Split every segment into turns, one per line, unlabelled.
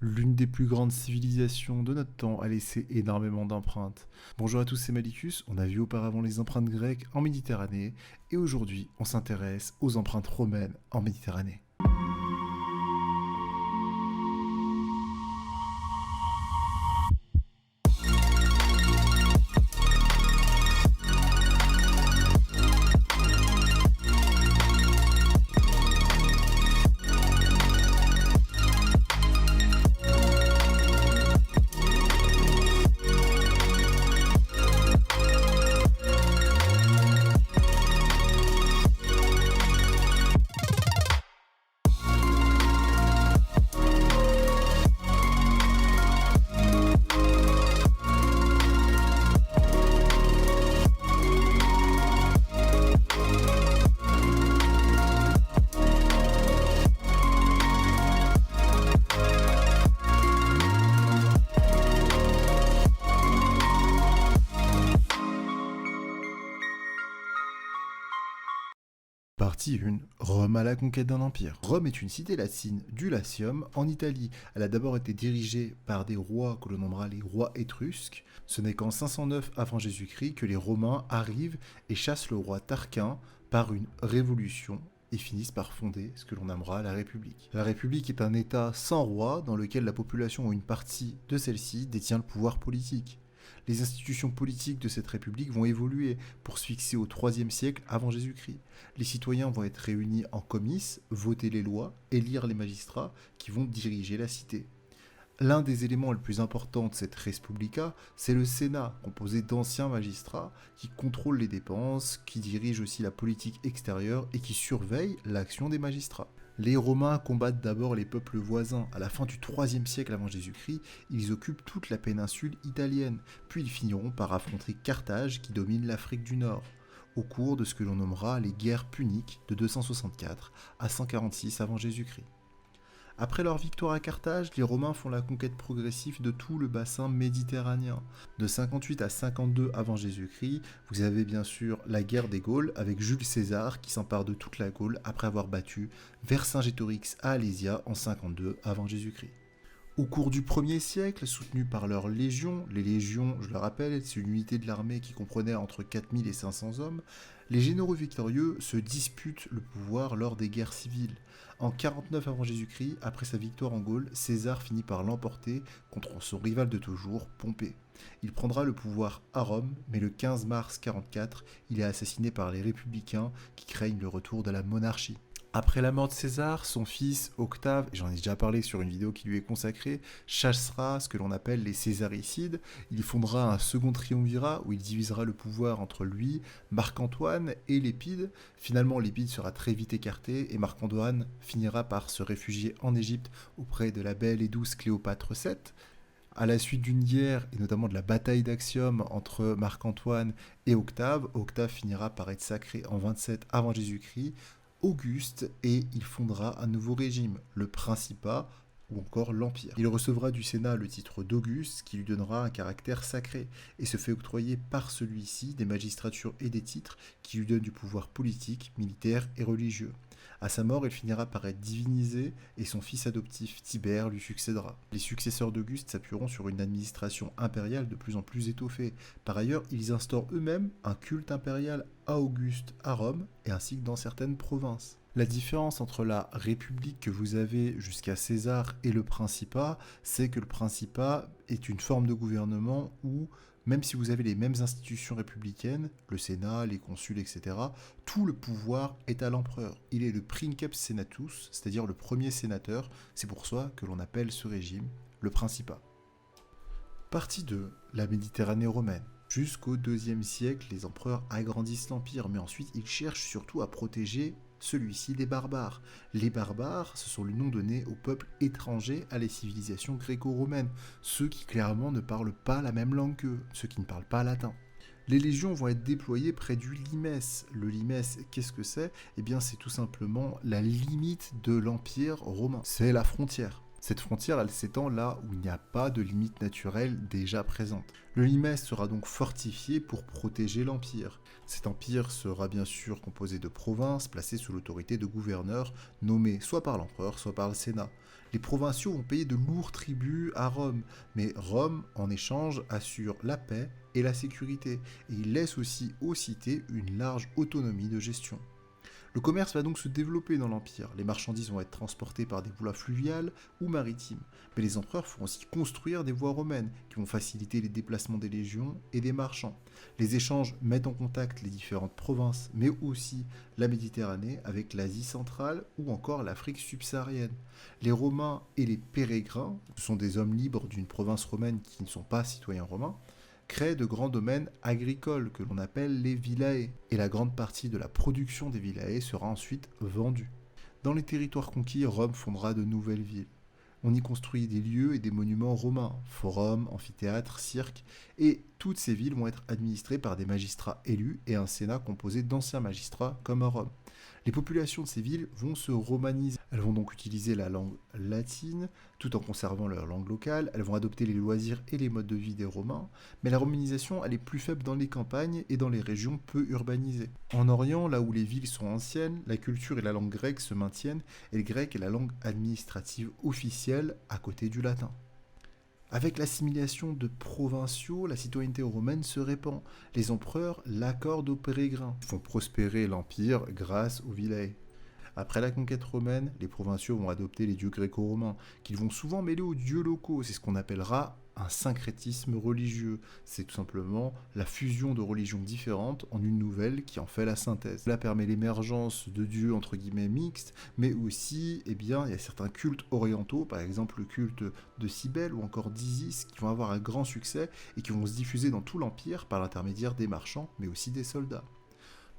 L'une des plus grandes civilisations de notre temps a laissé énormément d'empreintes. Bonjour à tous, c'est Malicus. On a vu auparavant les empreintes grecques en Méditerranée et aujourd'hui on s'intéresse aux empreintes romaines en Méditerranée. Partie 1. Rome à la conquête d'un empire. Rome est une cité latine du Latium en Italie. Elle a d'abord été dirigée par des rois que l'on nommera les rois étrusques. Ce n'est qu'en 509 avant Jésus-Christ que les Romains arrivent et chassent le roi Tarquin par une révolution et finissent par fonder ce que l'on nommera la République. La République est un État sans roi dans lequel la population ou une partie de celle-ci détient le pouvoir politique. Les institutions politiques de cette république vont évoluer pour se fixer au IIIe siècle avant Jésus-Christ. Les citoyens vont être réunis en comices, voter les lois, élire les magistrats qui vont diriger la cité. L'un des éléments les plus importants de cette Respublica, c'est le Sénat, composé d'anciens magistrats qui contrôlent les dépenses, qui dirigent aussi la politique extérieure et qui surveillent l'action des magistrats. Les Romains combattent d'abord les peuples voisins. À la fin du IIIe siècle avant Jésus-Christ, ils occupent toute la péninsule italienne, puis ils finiront par affronter Carthage qui domine l'Afrique du Nord, au cours de ce que l'on nommera les guerres puniques de 264 à 146 avant Jésus-Christ. Après leur victoire à Carthage, les Romains font la conquête progressive de tout le bassin méditerranéen. De 58 à 52 avant Jésus-Christ, vous avez bien sûr la guerre des Gaules avec Jules César qui s'empare de toute la Gaule après avoir battu Vercingétorix à Alésia en 52 avant Jésus-Christ. Au cours du 1er siècle, soutenus par leurs légions, les légions, je le rappelle, c'est une unité de l'armée qui comprenait entre 4000 et 500 hommes, les généraux victorieux se disputent le pouvoir lors des guerres civiles. En 49 avant Jésus-Christ, après sa victoire en Gaule, César finit par l'emporter contre son rival de toujours, Pompée. Il prendra le pouvoir à Rome, mais le 15 mars 44, il est assassiné par les républicains qui craignent le retour de la monarchie. Après la mort de César, son fils Octave, et j'en ai déjà parlé sur une vidéo qui lui est consacrée, chassera ce que l'on appelle les césaricides. Il fondera un second triumvirat où il divisera le pouvoir entre lui, Marc-Antoine et Lépide. Finalement, Lépide sera très vite écarté et Marc-Antoine finira par se réfugier en Égypte auprès de la belle et douce Cléopâtre VII. À la suite d'une guerre, et notamment de la bataille d'Actium entre Marc-Antoine et Octave, Octave finira par être sacré en 27 avant Jésus-Christ, Auguste, et il fondera un nouveau régime, le Principat ou encore l'Empire. Il recevra du Sénat le titre d'Auguste qui lui donnera un caractère sacré et se fait octroyer par celui-ci des magistratures et des titres qui lui donnent du pouvoir politique, militaire et religieux. À sa mort, il finira par être divinisé et son fils adoptif Tibère lui succédera. Les successeurs d'Auguste s'appuieront sur une administration impériale de plus en plus étoffée. Par ailleurs, ils instaurent eux-mêmes un culte impérial à Auguste à Rome et ainsi que dans certaines provinces. La différence entre la République que vous avez jusqu'à César et le Principat, c'est que le Principat est une forme de gouvernement où, même si vous avez les mêmes institutions républicaines, le Sénat, les consuls, etc., tout le pouvoir est à l'empereur. Il est le princeps senatus, c'est-à-dire le premier sénateur, c'est pour ça que l'on appelle ce régime le Principat. Partie 2. La Méditerranée romaine. Jusqu'au IIe siècle, les empereurs agrandissent l'empire, mais ensuite ils cherchent surtout à protéger celui-ci des barbares. Les barbares, ce sont le nom donné aux peuples étrangers à les civilisations gréco-romaines, ceux qui clairement ne parlent pas la même langue qu'eux, ceux qui ne parlent pas latin. Les légions vont être déployées près du limès. Le limès, qu'est-ce que c'est ? Eh bien, c'est tout simplement la limite de l'Empire romain. C'est la frontière. Cette frontière, elle s'étend là où il n'y a pas de limite naturelle déjà présente. Le limès sera donc fortifié pour protéger l'empire. Cet empire sera bien sûr composé de provinces placées sous l'autorité de gouverneurs nommés soit par l'empereur, soit par le Sénat. Les provinciaux vont payer de lourds tributs à Rome, mais Rome, en échange, assure la paix et la sécurité, et il laisse aussi aux cités une large autonomie de gestion. Le commerce va donc se développer dans l'Empire. Les marchandises vont être transportées par des voies fluviales ou maritimes. Mais les empereurs font aussi construire des voies romaines qui vont faciliter les déplacements des légions et des marchands. Les échanges mettent en contact les différentes provinces, mais aussi la Méditerranée avec l'Asie centrale ou encore l'Afrique subsaharienne. Les Romains et les pérégrins, ce sont des hommes libres d'une province romaine qui ne sont pas citoyens romains, créent de grands domaines agricoles que l'on appelle les villae, et la grande partie de la production des villae sera ensuite vendue. Dans les territoires conquis, Rome fondera de nouvelles villes. On y construit des lieux et des monuments romains, forums, amphithéâtres, cirques, et toutes ces villes vont être administrées par des magistrats élus et un sénat composé d'anciens magistrats comme à Rome. Les populations de ces villes vont se romaniser. Elles vont donc utiliser la langue latine tout en conservant leur langue locale. Elles vont adopter les loisirs et les modes de vie des Romains. Mais la romanisation, elle est plus faible dans les campagnes et dans les régions peu urbanisées. En Orient, là où les villes sont anciennes, la culture et la langue grecque se maintiennent et le grec est la langue administrative officielle à côté du latin. Avec l'assimilation de provinciaux, la citoyenneté romaine se répand. Les empereurs l'accordent aux pérégrins, font prospérer l'empire grâce aux villae. Après la conquête romaine, les provinciaux vont adopter les dieux gréco-romains, qu'ils vont souvent mêler aux dieux locaux. C'est ce qu'on appellera un syncrétisme religieux. C'est tout simplement la fusion de religions différentes en une nouvelle qui en fait la synthèse. Cela permet l'émergence de dieux entre guillemets mixtes, mais aussi, il y a certains cultes orientaux, par exemple le culte de Cybèle ou encore d'Isis, qui vont avoir un grand succès et qui vont se diffuser dans tout l'Empire par l'intermédiaire des marchands, mais aussi des soldats.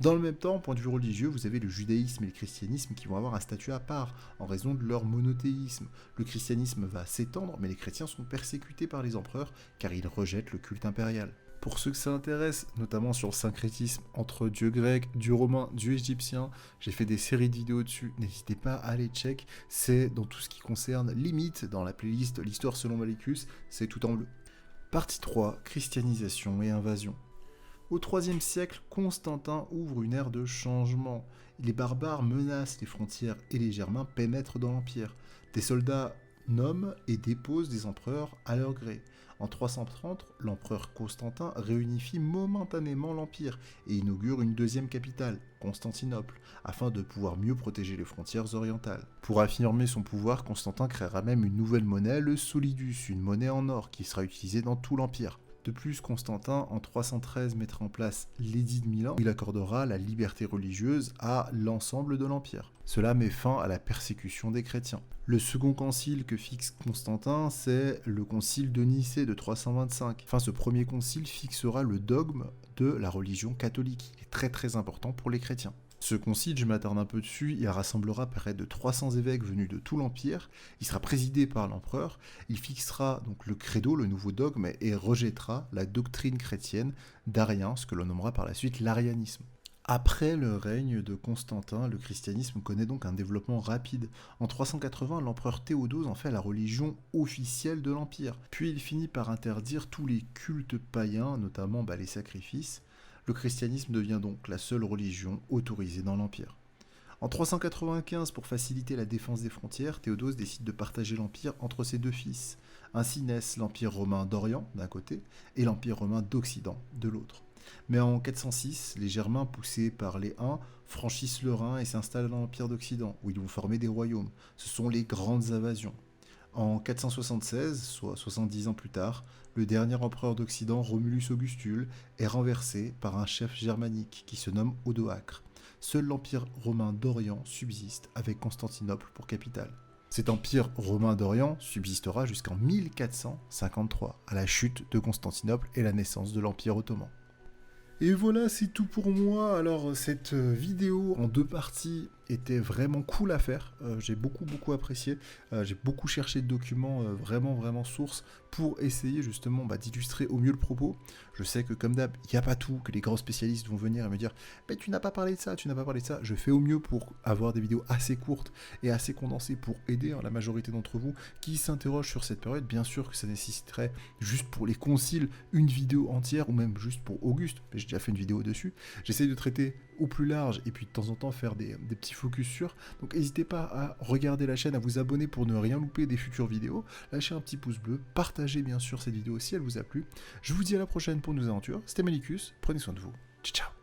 Dans le même temps, point de vue religieux, vous avez le judaïsme et le christianisme qui vont avoir un statut à part, en raison de leur monothéisme. Le christianisme va s'étendre, mais les chrétiens sont persécutés par les empereurs, car ils rejettent le culte impérial. Pour ceux que ça intéresse, notamment sur le syncrétisme entre dieu grec, dieu romain, dieu égyptien, j'ai fait des séries de vidéos dessus, n'hésitez pas à aller check, c'est dans tout ce qui concerne limite, dans la playlist L'Histoire selon Malicus, c'est tout en bleu. Partie 3, christianisation et invasion. Au IIIe siècle, Constantin ouvre une ère de changement. Les barbares menacent les frontières et les Germains pénètrent dans l'Empire. Des soldats nomment et déposent des empereurs à leur gré. En 330, l'empereur Constantin réunifie momentanément l'Empire et inaugure une deuxième capitale, Constantinople, afin de pouvoir mieux protéger les frontières orientales. Pour affirmer son pouvoir, Constantin créera même une nouvelle monnaie, le solidus, une monnaie en or qui sera utilisée dans tout l'Empire. De plus, Constantin, en 313, mettra en place l'édit de Milan, où il accordera la liberté religieuse à l'ensemble de l'Empire. Cela met fin à la persécution des chrétiens. Le second concile que fixe Constantin, c'est le concile de Nicée de 325. Enfin, ce premier concile fixera le dogme de la religion catholique, qui est très très important pour les chrétiens. Ce concile, je m'attarde un peu dessus, il rassemblera près de 300 évêques venus de tout l'Empire, il sera présidé par l'empereur, il fixera donc le credo, le nouveau dogme, et rejettera la doctrine chrétienne d'Arien, ce que l'on nommera par la suite l'arianisme. Après le règne de Constantin, le christianisme connaît donc un développement rapide. En 380, l'empereur Théodose en fait la religion officielle de l'Empire. Puis il finit par interdire tous les cultes païens, notamment les sacrifices. Le christianisme devient donc la seule religion autorisée dans l'Empire. En 395, pour faciliter la défense des frontières, Théodose décide de partager l'Empire entre ses deux fils. Ainsi naissent l'Empire romain d'Orient d'un côté et l'Empire romain d'Occident de l'autre. Mais en 406, les Germains, poussés par les Huns, franchissent le Rhin et s'installent dans l'Empire d'Occident, où ils vont former des royaumes. Ce sont les grandes invasions. En 476, soit 70 ans plus tard, le dernier empereur d'Occident, Romulus Augustule, est renversé par un chef germanique qui se nomme Odoacre. Seul l'Empire romain d'Orient subsiste avec Constantinople pour capitale. Cet empire romain d'Orient subsistera jusqu'en 1453, à la chute de Constantinople et la naissance de l'Empire ottoman. Et voilà, c'est tout pour moi. Alors, cette vidéo en 2 parties était vraiment cool à faire. J'ai beaucoup apprécié. J'ai beaucoup cherché de documents vraiment sources pour essayer justement d'illustrer au mieux le propos. Je sais que comme d'hab, il n'y a pas tout, que les grands spécialistes vont venir et me dire « Mais tu n'as pas parlé de ça, tu n'as pas parlé de ça ». Je fais au mieux pour avoir des vidéos assez courtes et assez condensées pour aider la majorité d'entre vous qui s'interrogent sur cette période. Bien sûr que ça nécessiterait juste pour les conciles une vidéo entière ou même juste pour Auguste. Mais j'ai déjà fait une vidéo dessus. J'essaye de traiter au plus large, et puis de temps en temps faire des petits focus sur. Donc n'hésitez pas à regarder la chaîne, à vous abonner pour ne rien louper des futures vidéos, lâchez un petit pouce bleu, partagez bien sûr cette vidéo si elle vous a plu. Je vous dis à la prochaine pour nos aventures, c'était Malicus, prenez soin de vous, ciao ciao.